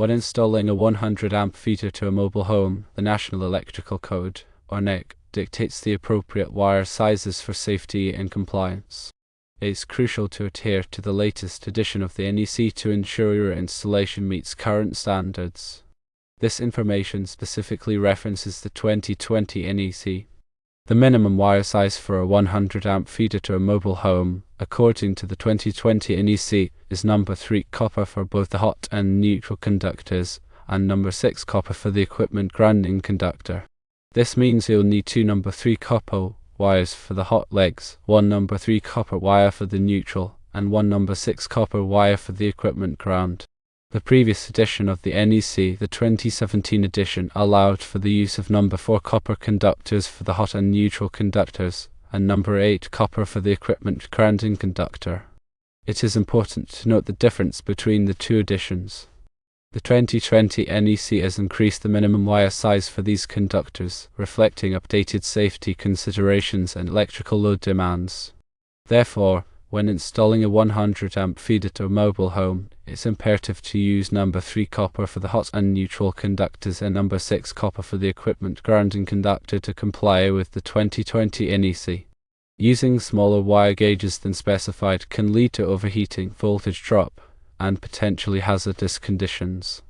When installing a 100 amp feeder to a mobile home, the National Electrical Code, or NEC, dictates the appropriate wire sizes for safety and compliance. It is crucial to adhere to the latest edition of the NEC to ensure your installation meets current standards. This information specifically references the 2020 NEC. The minimum wire size for a 100 amp feeder to a mobile home, according to the 2020 NEC, is number 3 copper for both the hot and neutral conductors, and number 6 copper for the equipment grounding conductor. This means you'll need 2 number 3 copper wires for the hot legs, 1 number 3 copper wire for the neutral, and 1 number 6 copper wire for the equipment ground. The previous edition of the NEC, the 2017 edition, allowed for the use of number 4 copper conductors for the hot and neutral conductors, and number 8 copper for the equipment grounding conductor. It is important to note the difference between the two editions. The 2020 NEC has increased the minimum wire size for these conductors, reflecting updated safety considerations and electrical load demands. Therefore, when installing a 100 amp feeder to a mobile home, it's imperative to use number 3 copper for the hot and neutral conductors and number 6 copper for the equipment grounding conductor to comply with the 2020 NEC. Using smaller wire gauges than specified can lead to overheating, voltage drop, and potentially hazardous conditions.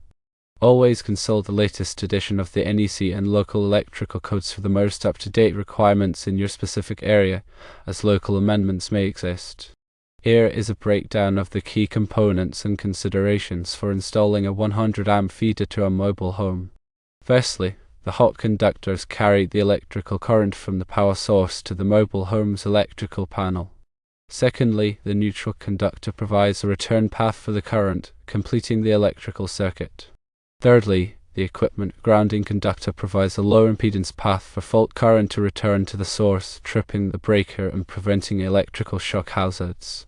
Always consult the latest edition of the NEC and local electrical codes for the most up-to-date requirements in your specific area, as local amendments may exist. Here is a breakdown of the key components and considerations for installing a 100 amp feeder to a mobile home. Firstly, the hot conductors carry the electrical current from the power source to the mobile home's electrical panel. Secondly, the neutral conductor provides a return path for the current, completing the electrical circuit. Thirdly, the equipment grounding conductor provides a low impedance path for fault current to return to the source, tripping the breaker and preventing electrical shock hazards.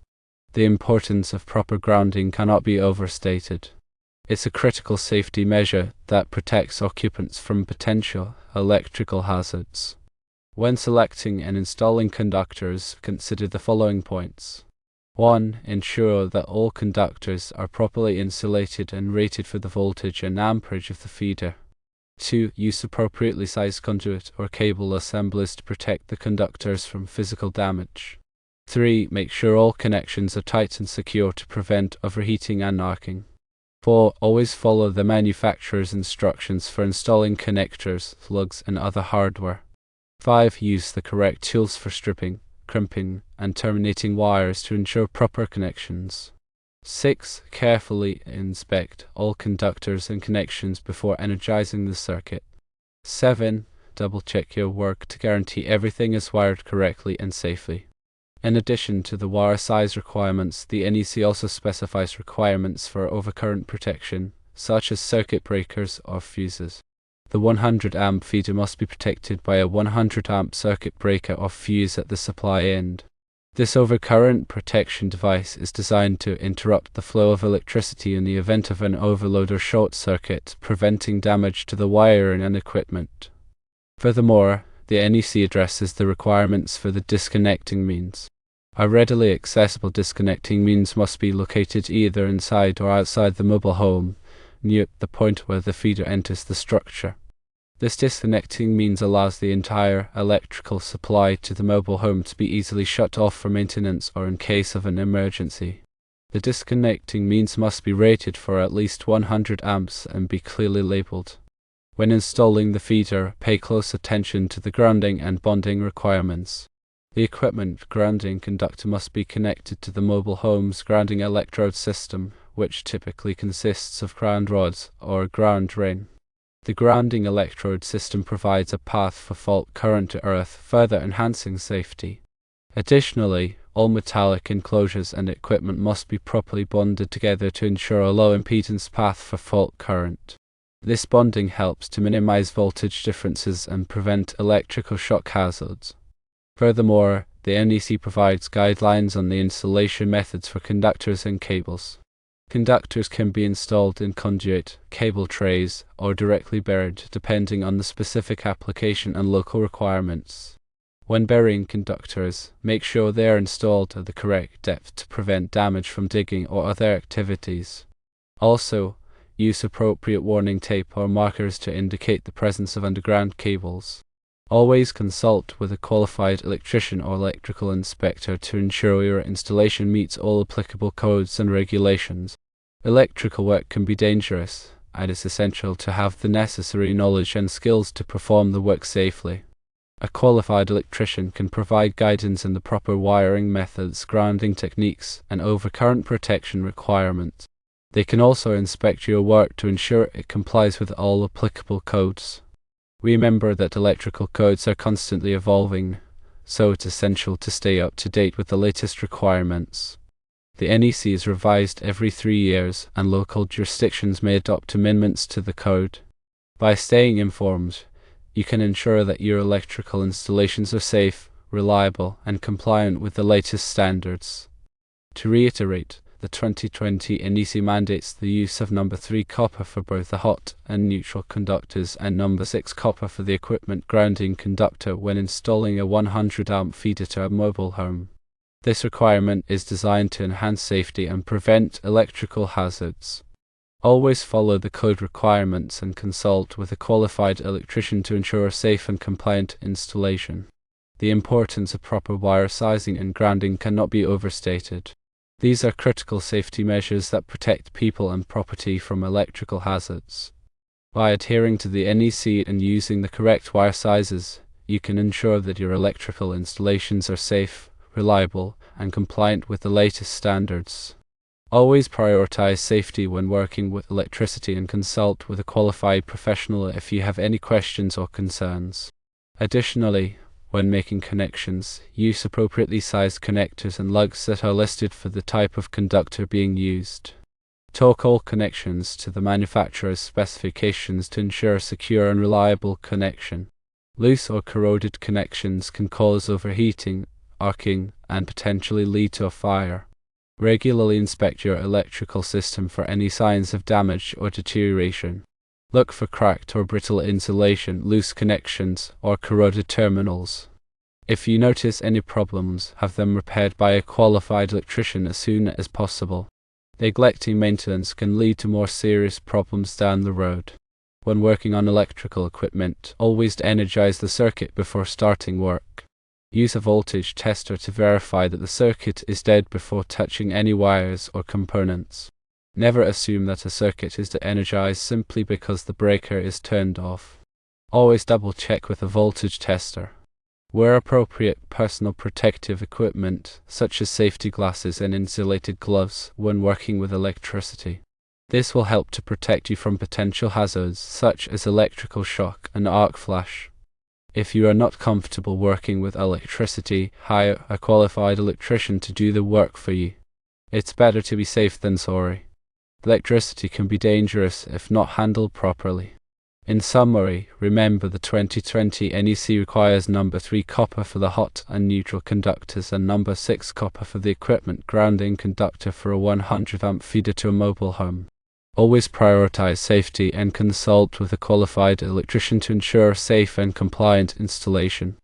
The importance of proper grounding cannot be overstated. It's a critical safety measure that protects occupants from potential electrical hazards. When selecting and installing conductors, consider the following points. 1. Ensure that all conductors are properly insulated and rated for the voltage and amperage of the feeder. 2. Use appropriately sized conduit or cable assemblies to protect the conductors from physical damage. 3. Make sure all connections are tight and secure to prevent overheating and arcing. 4. Always follow the manufacturer's instructions for installing connectors, lugs, and other hardware. 5. Use the correct tools for stripping, crimping, and terminating wires to ensure proper connections. 6. Carefully inspect all conductors and connections before energizing the circuit. 7. Double-check your work to guarantee everything is wired correctly and safely. In addition to the wire size requirements, the NEC also specifies requirements for overcurrent protection, such as circuit breakers or fuses. The 100 amp feeder must be protected by a 100 amp circuit breaker or fuse at the supply end. This overcurrent protection device is designed to interrupt the flow of electricity in the event of an overload or short circuit, preventing damage to the wiring and equipment. Furthermore, the NEC addresses the requirements for the disconnecting means. A readily accessible disconnecting means must be located either inside or outside the mobile home, near the point where the feeder enters the structure. This disconnecting means allows the entire electrical supply to the mobile home to be easily shut off for maintenance or in case of an emergency. The disconnecting means must be rated for at least 100 amps and be clearly labeled. When installing the feeder, pay close attention to the grounding and bonding requirements. The equipment grounding conductor must be connected to the mobile home's grounding electrode system, which typically consists of ground rods or ground drain. The grounding electrode system provides a path for fault current to earth, further enhancing safety. Additionally, all metallic enclosures and equipment must be properly bonded together to ensure a low impedance path for fault current. This bonding helps to minimize voltage differences and prevent electrical shock hazards. Furthermore, the NEC provides guidelines on the installation methods for conductors and cables. Conductors can be installed in conduit, cable trays, or directly buried, depending on the specific application and local requirements. When burying conductors, make sure they are installed at the correct depth to prevent damage from digging or other activities. Also, Use appropriate warning tape or markers to indicate the presence of underground cables. Always consult with a qualified electrician or electrical inspector to ensure your installation meets all applicable codes and regulations. Electrical work can be dangerous, and it's essential to have the necessary knowledge and skills to perform the work safely. A qualified electrician can provide guidance in the proper wiring methods, grounding techniques, and overcurrent protection requirements. They can also inspect your work to ensure it complies with all applicable codes. Remember that electrical codes are constantly evolving, so it's essential to stay up to date with the latest requirements. The NEC is revised every 3 years, and local jurisdictions may adopt amendments to the code. By staying informed, you can ensure that your electrical installations are safe, reliable, and compliant with the latest standards. To reiterate, the 2020 NEC mandates the use of number 3 copper for both the hot and neutral conductors and number 6 copper for the equipment grounding conductor when installing a 100 amp feeder to a mobile home. This requirement is designed to enhance safety and prevent electrical hazards. Always follow the code requirements and consult with a qualified electrician to ensure a safe and compliant installation. The importance of proper wire sizing and grounding cannot be overstated. These are critical safety measures that protect people and property from electrical hazards. By adhering to the NEC and using the correct wire sizes, you can ensure that your electrical installations are safe, reliable, and compliant with the latest standards. Always prioritize safety when working with electricity and consult with a qualified professional if you have any questions or concerns. Additionally, when making connections, use appropriately sized connectors and lugs that are listed for the type of conductor being used. Torque all connections to the manufacturer's specifications to ensure a secure and reliable connection. Loose or corroded connections can cause overheating, arcing, and potentially lead to a fire. Regularly inspect your electrical system for any signs of damage or deterioration. Look for cracked or brittle insulation, loose connections, or corroded terminals. If you notice any problems, have them repaired by a qualified electrician as soon as possible. Neglecting maintenance can lead to more serious problems down the road. When working on electrical equipment, always energize the circuit before starting work. Use a voltage tester to verify that the circuit is dead before touching any wires or components. Never assume that a circuit is energized simply because the breaker is turned off. Always double check with a voltage tester. Wear appropriate personal protective equipment, such as safety glasses and insulated gloves, when working with electricity. This will help to protect you from potential hazards such as electrical shock and arc flash. If you are not comfortable working with electricity, hire a qualified electrician to do the work for you. It's better to be safe than sorry. Electricity can be dangerous if not handled properly. In summary, remember the 2020 NEC requires number 3 copper for the hot and neutral conductors and number 6 copper for the equipment grounding conductor for a 100 amp feeder to a mobile home. Always prioritize safety and consult with a qualified electrician to ensure a safe and compliant installation.